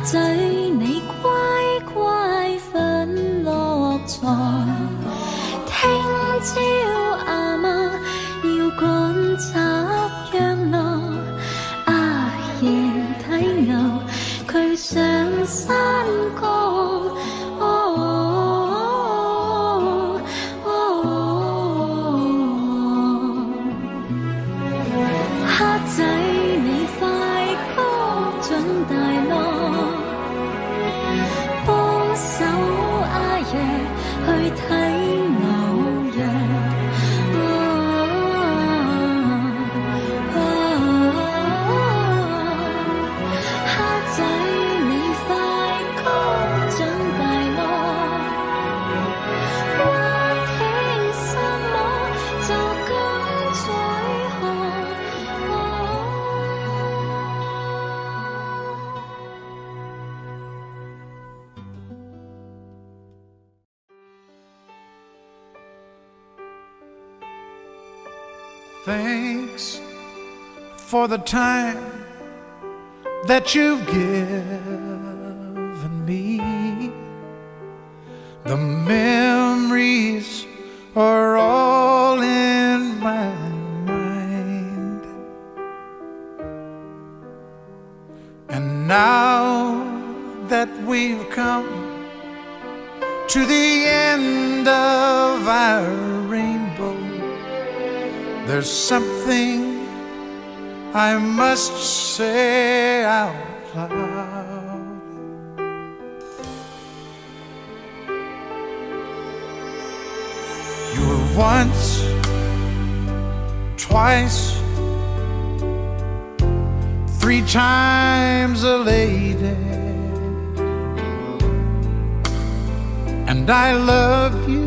仔你乖乖瞓落床，聽朝阿媽要趕集養樂，阿爺睇牛佢上山崗。黑仔你快高長大咯，幫手阿爺去睇牛羊。黑仔你快高長大咯，幻聽什麼就跟隨河。Thanks for the time that you've given me. The memories are all in my mind. And now that we've come to the end of our rainbow, there's something I must say out loud. You were once, twice, 3 times a lady, and I love you.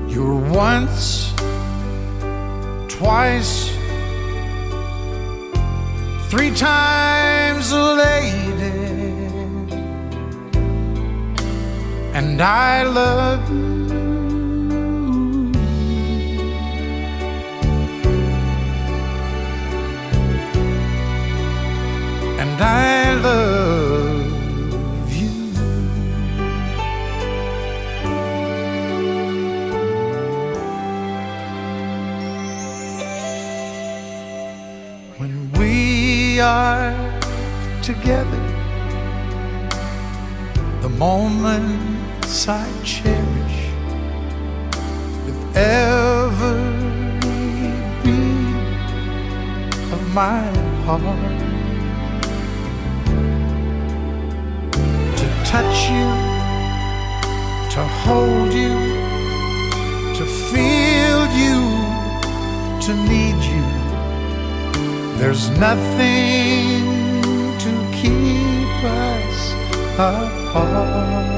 You were once, twice, 3 times a lady, and I love you. And I love you. When we are together, the moments I cherish with every beat of my heart. Touch you, to hold you, to feel you, to need you. There's nothing to keep us apart.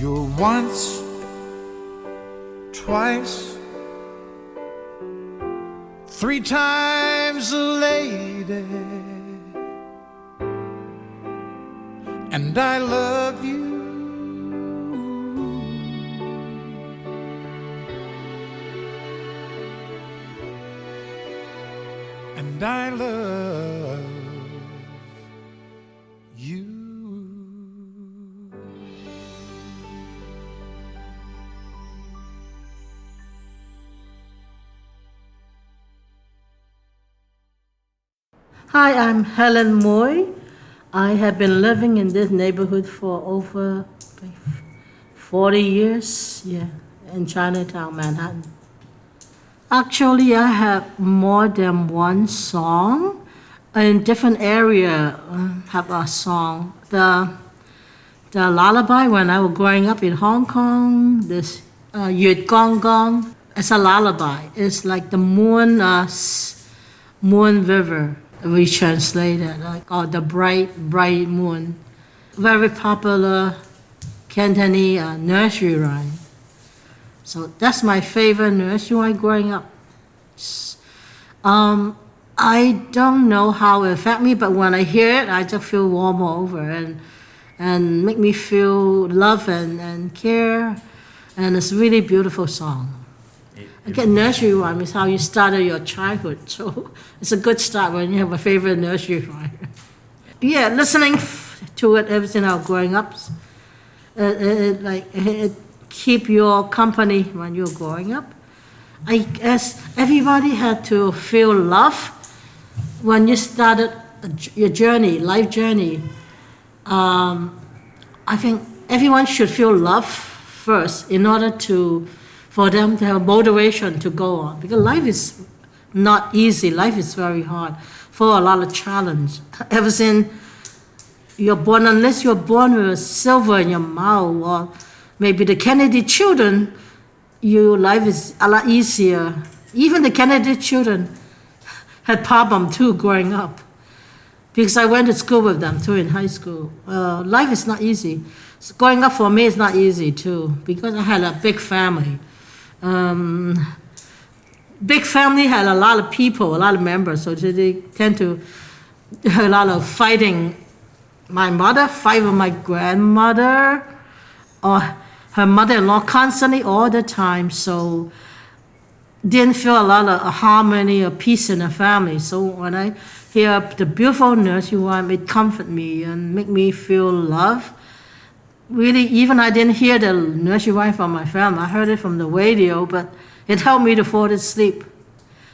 You're once, twice, 3 times a lady, and I love you. And I love you. Hi, I'm Helen Mui. I have been living in this neighborhood for over 40 years, in Chinatown, Manhattan. Actually, I have more than one song. In different area, have a song. The lullaby when I was growing up in Hong Kong, this Yue Gong Gong, it's a lullaby. It's like the moon river. We translate it, or the bright, bright moon. Very popular Cantonese nursery rhyme. So that's my favorite nursery rhyme growing up. I don't know how it affect me, but when I hear it, I just feel warm all over and make me feel love and care. And it's a really beautiful song. Again, nursery rhyme is how you started your childhood, so it's a good start when you have a favorite nursery rhyme. Yeah, listening to it ever since I was growing up, it keep your company when you're growing up. I guess everybody had to feel love when you started your journey, life journey. I think everyone should feel love first in order for them to have motivation to go on. Because life is not easy. Life is very hard, full of a lot of challenge. Ever since you're born, unless you're born with silver in your mouth, or maybe the Kennedy children, your life is a lot easier. Even the Kennedy children had problem too growing up, because I went to school with them too in high school. Life is not easy. So growing up for me is not easy too, because I had a big family. Big family had a lot of people, a lot of members, so they tend to have a lot of fighting. My mother fight with my grandmother, or her mother-in-law constantly all the time, so didn't feel a lot of harmony or peace in the family. So when I hear the beautiful nursery rhyme, it comfort me and make me feel love. Really, even I didn't hear the nursery rhyme from my family. I heard it from the radio, but it helped me to fall asleep.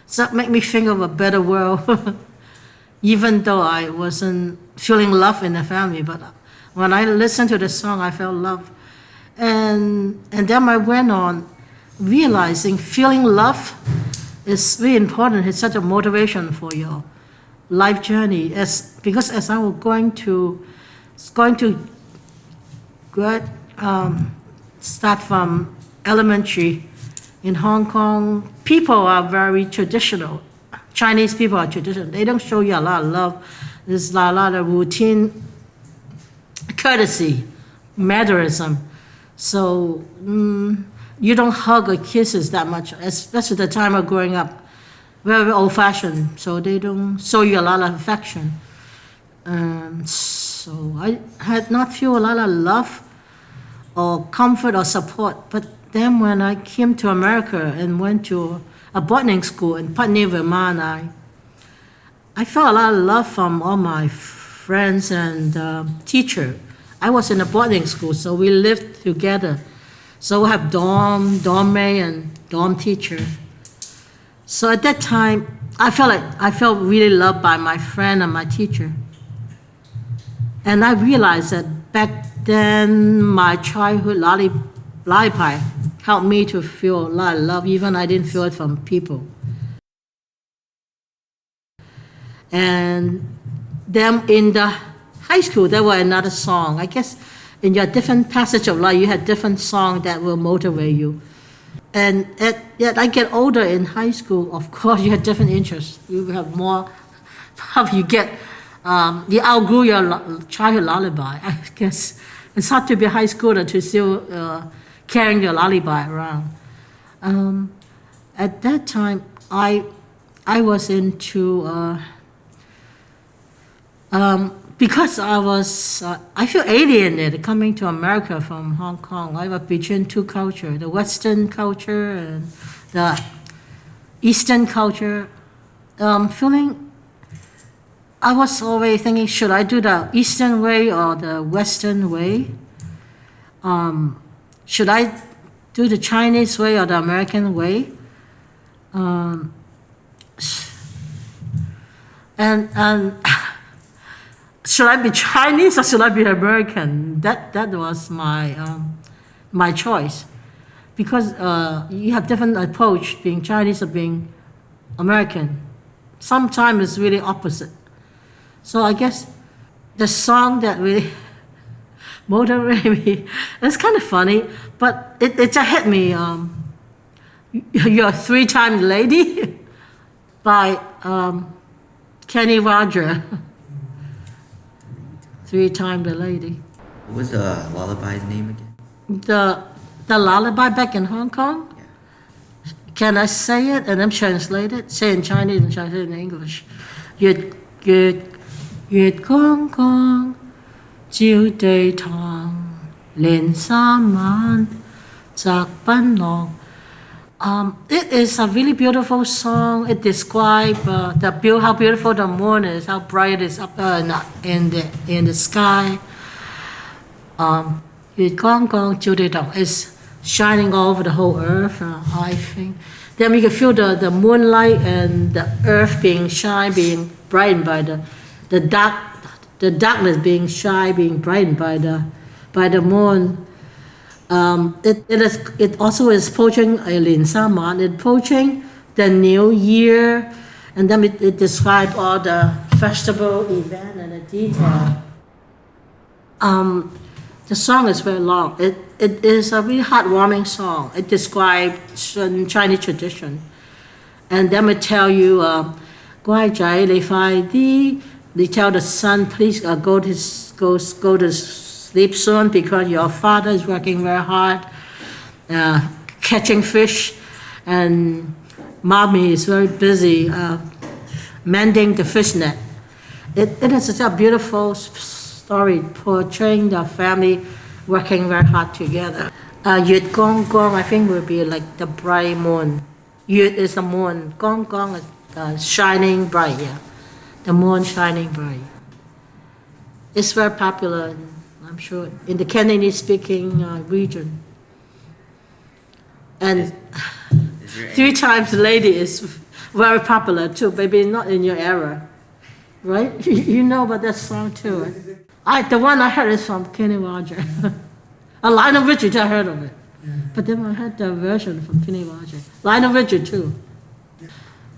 So it made me think of a better world, even though I wasn't feeling love in the family. But when I listened to the song, I felt love. And then I went on realizing feeling love is really important. It's such a motivation for your life journey. Because as I was going to start from elementary in Hong Kong, people are very traditional. Chinese people are traditional. They don't show you a lot of love. There's a lot of routine courtesy, mannerism. So you don't hug or kisses that much, especially the time of growing up. Very old-fashioned, so they don't show you a lot of affection. So I had not feel a lot of love or comfort or support. But then when I came to America and went to a boarding school in Putney, Vermont, I felt a lot of love from all my friends and teachers. I was in a boarding school, so we lived together. So we have dorm mate and dorm teacher. So at that time, I felt really loved by my friend and my teacher. And I realized that back then, my childhood lullaby helped me to feel a lot of love, even I didn't feel it from people. And then in the high school, there was another song. I guess in your different passage of life, you had different songs that will motivate you. And yet I get older in high school, of course, you have different interests. You have more, how you get, you outgrew your childhood lullaby. I guess it's hard to be a high schooler to still carrying your lullaby around. At that time, I was into, because I feel alienated coming to America from Hong Kong. I was between two cultures, the Western culture and the Eastern culture. I was always thinking, should I do the Eastern way or the Western way? Should I do the Chinese way or the American way? And should I be Chinese or should I be American? That was my choice. because you have different approach being Chinese or being American. Sometimes it's really opposite. So I guess the song that really motivated me, it's kind of funny, but it just hit me. You're a three-time lady by Kenny Roger. Three-time the lady. What was the lullaby's name again? The lullaby back in Hong Kong? Yeah. Can I say it and then translate it? Say in Chinese and translate it in English. 月光光照地堂，連三晚摘檳榔. It is a really beautiful song. It describes how beautiful the moon is, how bright it is up in the sky. 月光光照地堂 is shining all over the whole earth, I think. Then we can feel the moonlight and the earth being brightened by the darkness being brightened by the moon. It also is approaching a Lin Saman, it's approaching the new year, and then it describes all the festival event and the detail. The song is very long. It is a really heartwarming song. It describes Chinese tradition. And then we tell you, 乖仔你快啲, they tell the son, please go to sleep soon because your father is working very hard, catching fish, and mommy is very busy mending the fish net. It is a beautiful story portraying the family working very hard together. 月光光 I think will be like the bright moon. 月 is the moon, 光光 is shining bright, yeah. The moon shining bright. It's very popular, I'm sure, in the Cantonese-speaking region. And Three Times Lady is very popular too, maybe not in your era, right? You know about that song too, right? The one I heard is from Kenny Roger. A Lionel Richie, I heard of it. But then I heard the version from Kenny Roger. Lionel Richie too.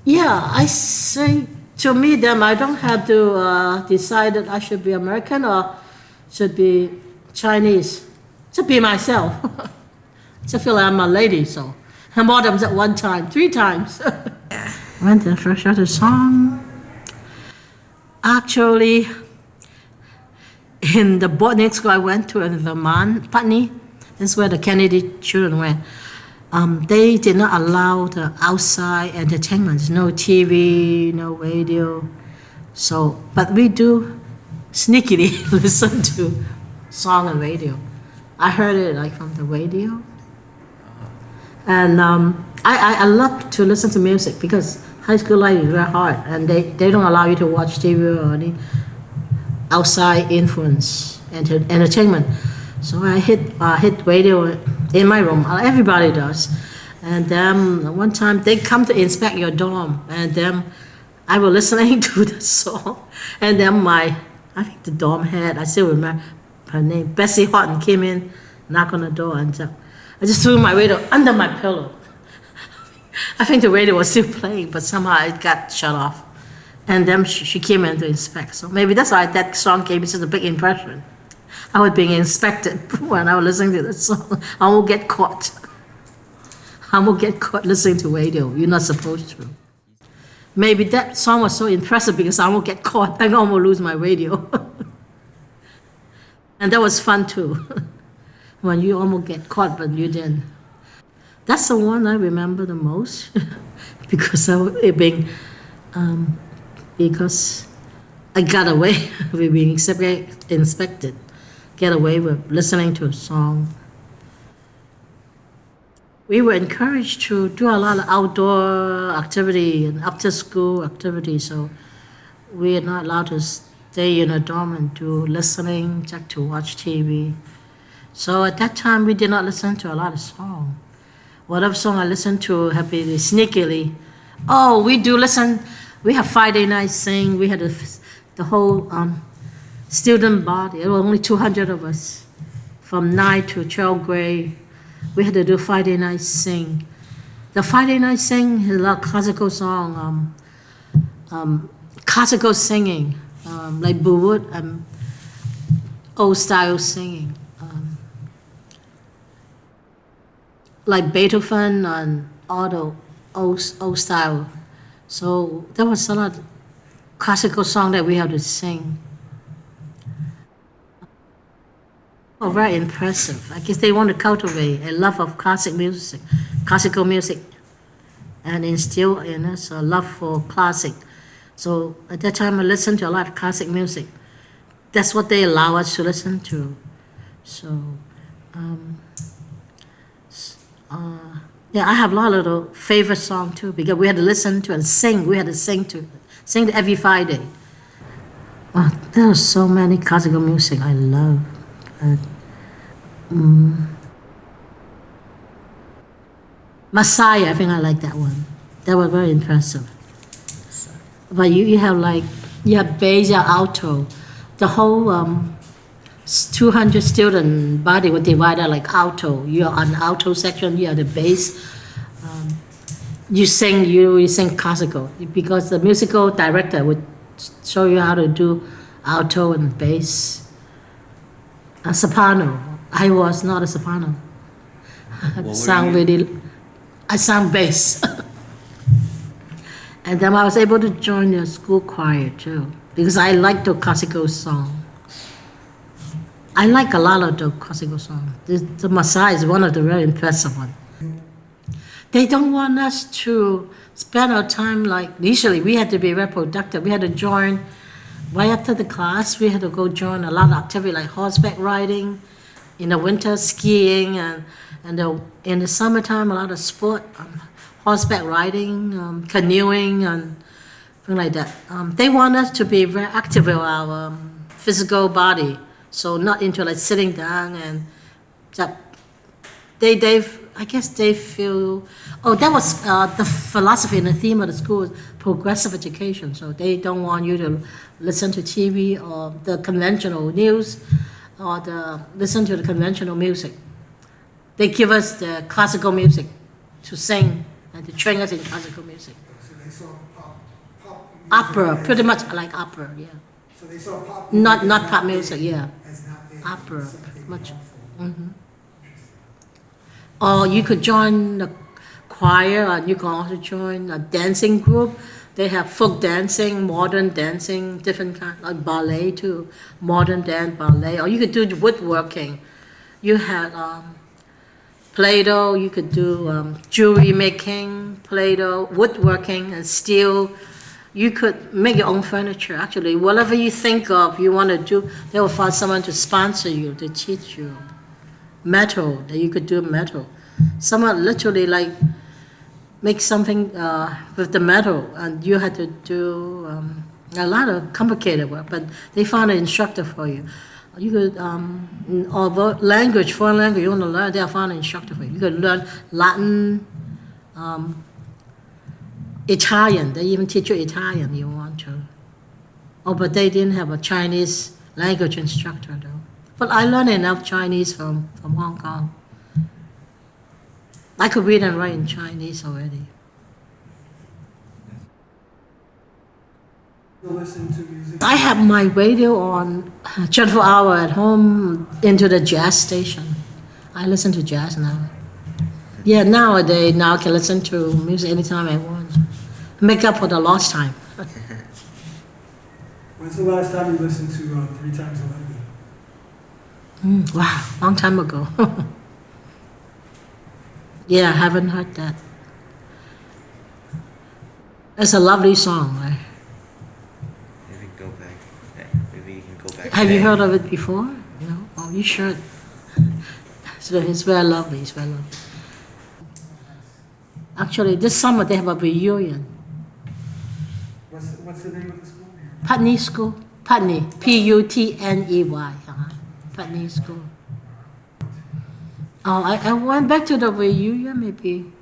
Yeah, I say to me then I don't have to decide that I should be American or should be Chinese. To be myself. To feel like I'm a lady, so. And more than at one time, 3 times. When did I first hear the song? Actually, in the boarding school I went to in Vermont, Putney, that's where the Kennedy children went. They did not allow the outside entertainment, no TV, no radio. So, but we do sneakily listen to song and radio. I heard it like from the radio. And I love to listen to music because high school life is very hard and they don't allow you to watch TV or any outside influence entertainment. So I hit radio in my room. Everybody does. And then one time they come to inspect your dorm, and then I was listening to the song, and then I think the dorm head, I still remember her name, Bessie Horton, came in, knocked on the door, and I just threw my radio under my pillow. I think the radio was still playing, but somehow it got shut off. And then she came in to inspect. So maybe that's why that song gave me such a big impression. I was being inspected when I was listening to the song. I won't get caught. I won't get caught listening to radio. You're not supposed to. Maybe that song was so impressive because I won't get caught. I almost lose my radio. And that was fun too. When you almost get caught, but you didn't. That's the one I remember the most because because I got away with being inspected. Get away with listening to a song. We were encouraged to do a lot of outdoor activity and after school activity, so we are not allowed to stay in a dorm and do listening, just to watch TV. So at that time, we did not listen to a lot of songs. Whatever song I listened to have been sneakily. Oh, we do listen. We have Friday night sing. We had the whole student body. There were only 200 of us, from 9 to 12th grade. we had to do Friday night sing. The Friday night sing is a lot of classical song, classical singing, like Bollywood and old style singing, like Beethoven and all the old style. So there was a lot of classical song that we had to sing. Oh, very impressive. I guess they want to cultivate a love of classical music, and instill in us a love for classic. So at that time, I listened to a lot of classic music. That's what they allow us to listen to. So, yeah, I have a lot of little favorite song too, because we had to listen to and sing. We had to sing every Friday. Well, there are so many classical music I love. Messiah, I think I like that one. That was very impressive. But you have bass, you have alto. The whole 200 student body would divide out like alto. You're on the alto section, you have the bass. You sing classical, because the musical director would show you how to do alto and bass. A soprano. I was not a soprano. I sang bass. And then I was able to join the school choir too, because I like the classical song. I like a lot of the classical song. The Messiah is one of the very impressive ones. They don't want us to spend our time usually we had to be very productive. We had to join, right after the class, we had to go join a lot of activity like horseback riding, in the winter skiing, and in the summertime a lot of sport, horseback riding, canoeing, and things like that. They want us to be very active with our physical body, so not into sitting down and that. I guess they feel. Oh, that was the philosophy and the theme of the school is progressive education. So they don't want you to listen to TV or the conventional news, or listen to the conventional music. They give us the classical music to sing and to train us in classical music. So they saw pop music Opera, pretty much like opera, yeah. So they saw pop music Not pop music, yeah. as not being Opera, something much. harmful. Or you could join the choir, and you can also join a dancing group. They have folk dancing, modern dancing, different kind, like ballet too, modern dance, ballet. Or you could do woodworking. You had Play-Doh, you could do jewelry making, Play-Doh, woodworking, and steel. You could make your own furniture, actually. Whatever you think of, you want to do, they will find someone to sponsor you, to teach you. Metal, that you could do metal. Someone literally make something with the metal, and you had to do a lot of complicated work, but they found an instructor for you. You could, or language, foreign language you want to learn, they found an instructor for you. You could learn Latin, Italian, they even teach you Italian if you want to. Oh, but they didn't have a Chinese language instructor though. But I learned enough Chinese from Hong Kong. I could read and write in Chinese already. You listen to music. I have my radio on 24 hours at home into the jazz station. I listen to jazz now. Yeah, nowadays, now I can listen to music anytime I want. Make up for the lost time. When's the last time you listened to 3 times 11? Wow, long time ago. Yeah, I haven't heard that. It's a lovely song, right? Maybe go back. Maybe you can go back. Have you heard of it before? No? Oh, you should. So it's very lovely, it's very lovely. Actually, this summer they have a reunion. What's the name of the school? Putney School. Putney. Putney. Putney School. Oh, I went back to the reunion maybe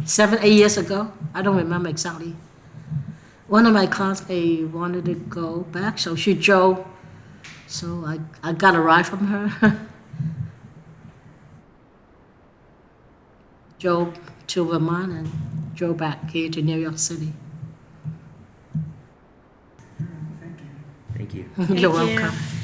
7, 8 years ago. I don't remember exactly. One of my classmates wanted to go back, so she drove. So I got a ride from her. drove to Vermont and drove back here to New York City. Thank you. Thank you. You're Thank you. welcome.